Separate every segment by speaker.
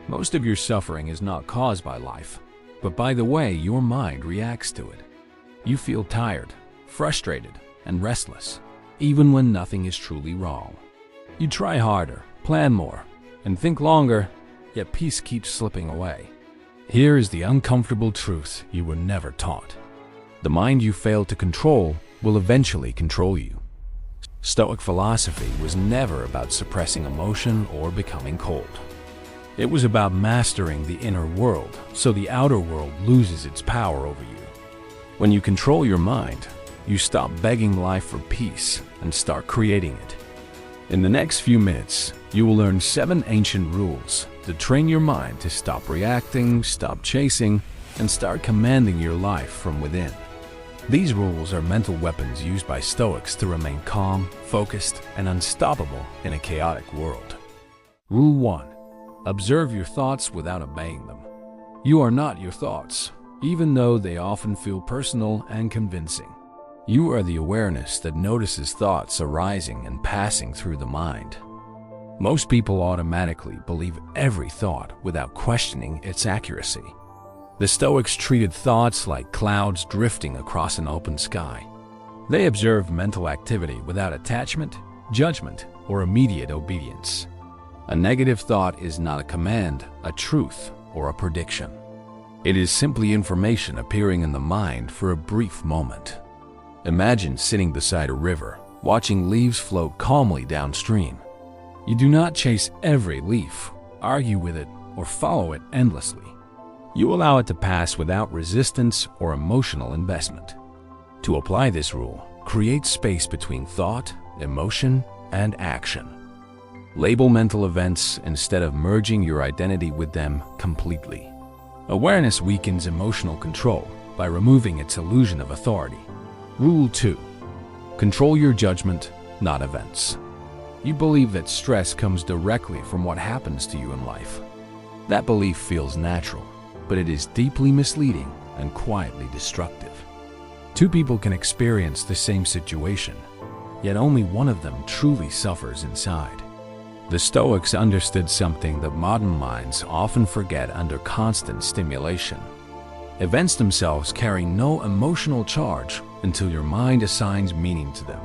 Speaker 1: Most of your suffering is not caused by life, but by the way your mind reacts to it. You feel tired, frustrated, and restless, even when nothing is truly wrong. You try harder, plan more, and think longer, yet peace keeps slipping away. Here is the uncomfortable truth you were never taught. The mind you fail to control will eventually control you. Stoic philosophy was never about suppressing emotion or becoming cold. It was about mastering the inner world so the outer world loses its power over you. When you control your mind, you stop begging life for peace and start creating it. In the next few minutes, you will learn 7 ancient rules to train your mind to stop reacting, stop chasing, and start commanding your life from within. These rules are mental weapons used by Stoics to remain calm, focused, and unstoppable in a chaotic world. Rule 1. Observe your thoughts without obeying them. You are not your thoughts, even though they often feel personal and convincing. You are the awareness that notices thoughts arising and passing through the mind. Most people automatically believe every thought without questioning its accuracy. The Stoics treated thoughts like clouds drifting across an open sky. They observed mental activity without attachment, judgment, or immediate obedience. A negative thought is not a command, a truth, or a prediction. It is simply information appearing in the mind for a brief moment. Imagine sitting beside a river, watching leaves float calmly downstream. You do not chase every leaf, argue with it, or follow it endlessly. You allow it to pass without resistance or emotional investment. To apply this rule, create space between thought, emotion, and action. Label mental events instead of merging your identity with them completely. Awareness weakens emotional control by removing its illusion of authority. Rule 2. Control your judgment, not events. You believe that stress comes directly from what happens to you in life. That belief feels natural, but it is deeply misleading and quietly destructive. 2 people can experience the same situation, yet only one of them truly suffers inside. The Stoics understood something that modern minds often forget under constant stimulation. Events themselves carry no emotional charge until your mind assigns meaning to them.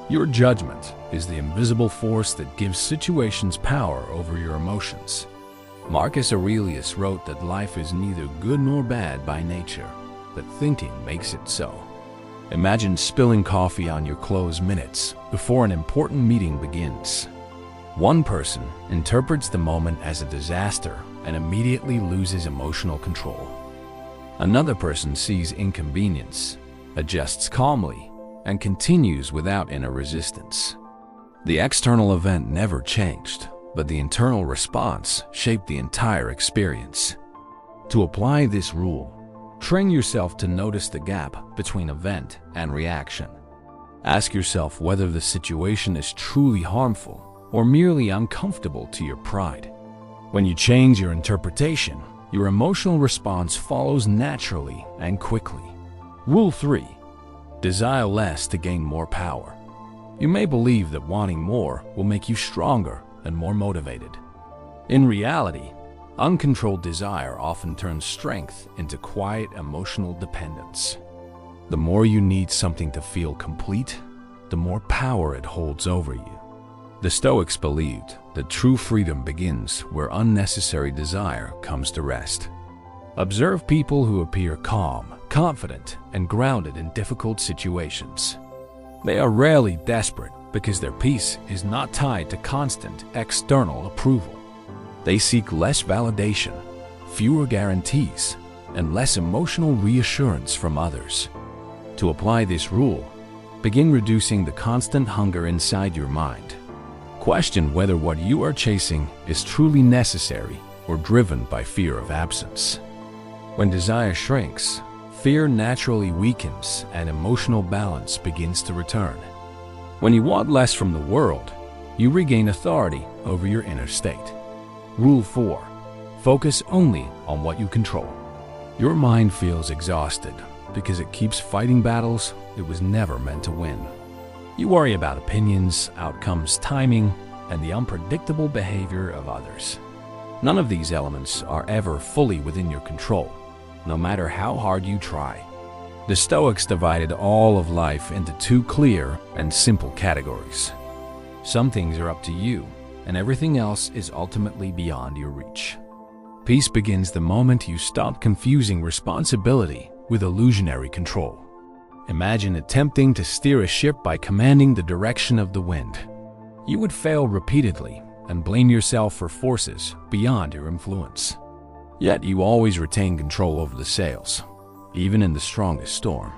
Speaker 1: Your judgment is the invisible force that gives situations power over your emotions. Marcus Aurelius wrote that life is neither good nor bad by nature, but thinking makes it so. Imagine spilling coffee on your clothes minutes before an important meeting begins. One person interprets the moment as a disaster and immediately loses emotional control. Another person sees inconvenience, adjusts calmly, and continues without inner resistance. The external event never changed, but the internal response shaped the entire experience. To apply this rule, train yourself to notice the gap between event and reaction. Ask yourself whether the situation is truly harmful or merely uncomfortable to your pride. When you change your interpretation, your emotional response follows naturally and quickly. Rule 3. Desire less to gain more power. You may believe that wanting more will make you stronger and more motivated. In reality, uncontrolled desire often turns strength into quiet emotional dependence. The more you need something to feel complete, the more power it holds over you. The Stoics believed that true freedom begins where unnecessary desire comes to rest. Observe people who appear calm, confident, and grounded in difficult situations. They are rarely desperate because their peace is not tied to constant external approval. They seek less validation, fewer guarantees, and less emotional reassurance from others. To apply this rule, begin reducing the constant hunger inside your mind. Question whether what you are chasing is truly necessary or driven by fear of absence. When desire shrinks, fear naturally weakens and emotional balance begins to return. When you want less from the world, you regain authority over your inner state. Rule 4. Focus only on what you control. Your mind feels exhausted because it keeps fighting battles it was never meant to win. You worry about opinions, outcomes, timing, and the unpredictable behavior of others. None of these elements are ever fully within your control, no matter how hard you try. The Stoics divided all of life into two clear and simple categories. Some things are up to you, and everything else is ultimately beyond your reach. Peace begins the moment you stop confusing responsibility with illusionary control. Imagine attempting to steer a ship by commanding the direction of the wind. You would fail repeatedly and blame yourself for forces beyond your influence. Yet you always retain control over the sails, even in the strongest storm.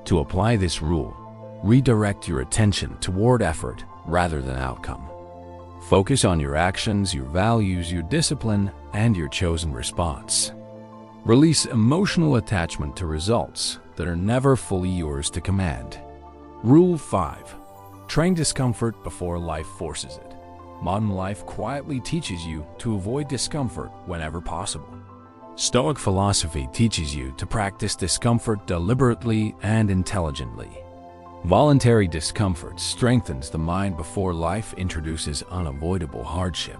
Speaker 1: To apply this rule, redirect your attention toward effort rather than outcome. Focus on your actions, your values, your discipline, and your chosen response. Release emotional attachment to results that are never fully yours to command. Rule 5. Train discomfort before life forces it. Modern life quietly teaches you to avoid discomfort whenever possible. Stoic philosophy teaches you to practice discomfort deliberately and intelligently. Voluntary discomfort strengthens the mind before life introduces unavoidable hardship.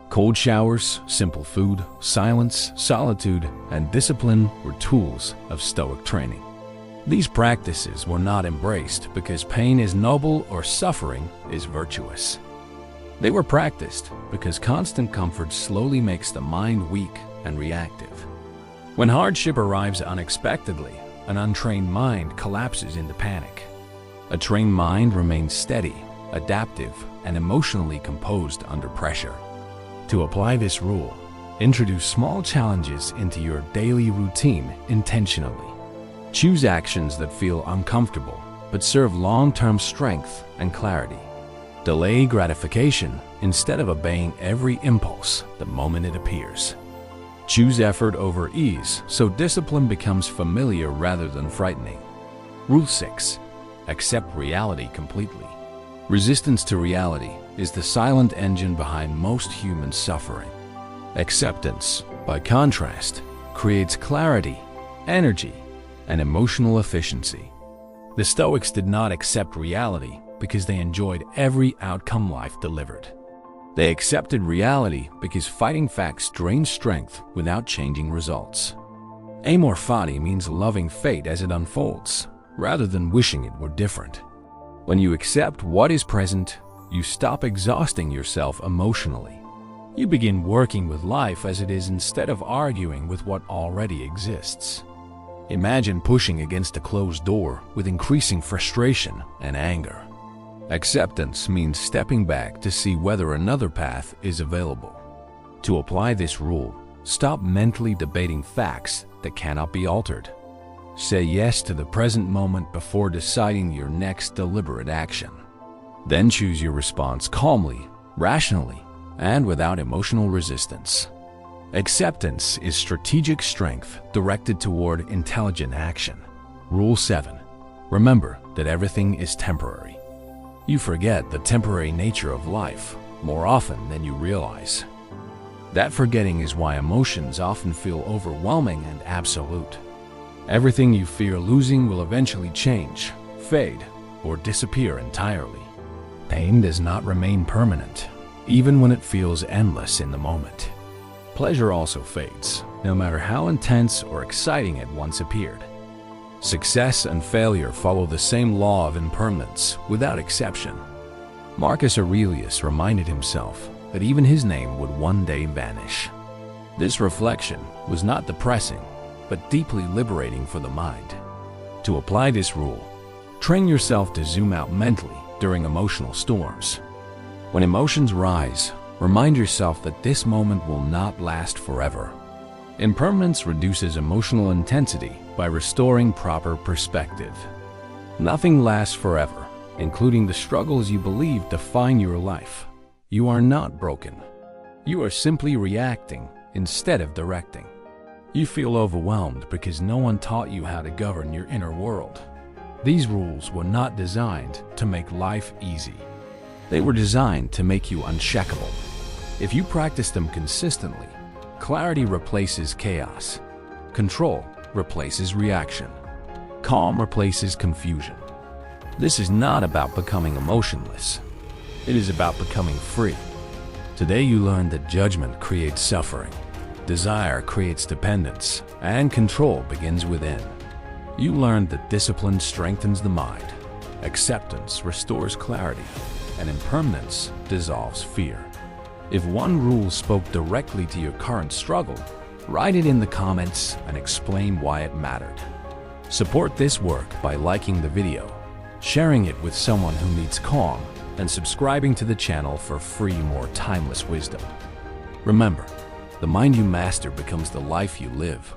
Speaker 1: Cold showers, simple food, silence, solitude, and discipline were tools of Stoic training. These practices were not embraced because pain is noble or suffering is virtuous. They were practiced because constant comfort slowly makes the mind weak and reactive. When hardship arrives unexpectedly, an untrained mind collapses into panic. A trained mind remains steady, adaptive, and emotionally composed under pressure. To apply this rule, introduce small challenges into your daily routine intentionally. Choose actions that feel uncomfortable but serve long-term strength and clarity. Delay gratification instead of obeying every impulse the moment it appears. Choose effort over ease so discipline becomes familiar rather than frightening. Rule 6. Accept reality completely. Resistance to reality is the silent engine behind most human suffering. Acceptance, by contrast, creates clarity, energy, and emotional efficiency. The Stoics did not accept reality because they enjoyed every outcome life delivered. They accepted reality because fighting facts drains strength without changing results. Amor fati means loving fate as it unfolds, rather than wishing it were different. When you accept what is present, you stop exhausting yourself emotionally. You begin working with life as it is instead of arguing with what already exists. Imagine pushing against a closed door with increasing frustration and anger. Acceptance means stepping back to see whether another path is available. To apply this rule, stop mentally debating facts that cannot be altered. Say yes to the present moment before deciding your next deliberate action. Then choose your response calmly, rationally, and without emotional resistance. Acceptance is strategic strength directed toward intelligent action. Rule 7. Remember that everything is temporary. You forget the temporary nature of life more often than you realize. That forgetting is why emotions often feel overwhelming and absolute. Everything you fear losing will eventually change, fade, or disappear entirely. Pain does not remain permanent, even when it feels endless in the moment. Pleasure also fades, no matter how intense or exciting it once appeared. Success and failure follow the same law of impermanence, without exception. Marcus Aurelius reminded himself that even his name would one day vanish. This reflection was not depressing, but deeply liberating for the mind. To apply this rule, train yourself to zoom out mentally during emotional storms. When emotions rise, remind yourself that this moment will not last forever. Impermanence reduces emotional intensity by restoring proper perspective. Nothing lasts forever, including the struggles you believe define your life. You are not broken. You are simply reacting instead of directing. You feel overwhelmed because no one taught you how to govern your inner world. These rules were not designed to make life easy. They were designed to make you uncheckable. If you practice them consistently, clarity replaces chaos. Control replaces reaction. Calm replaces confusion. This is not about becoming emotionless. It is about becoming free. Today you learned that judgment creates suffering, desire creates dependence, and control begins within. You learned that discipline strengthens the mind, acceptance restores clarity, and impermanence dissolves fear. If one rule spoke directly to your current struggle, write it in the comments and explain why it mattered. Support this work by liking the video, sharing it with someone who needs calm, and subscribing to the channel for free, more timeless wisdom. Remember, the mind you master becomes the life you live.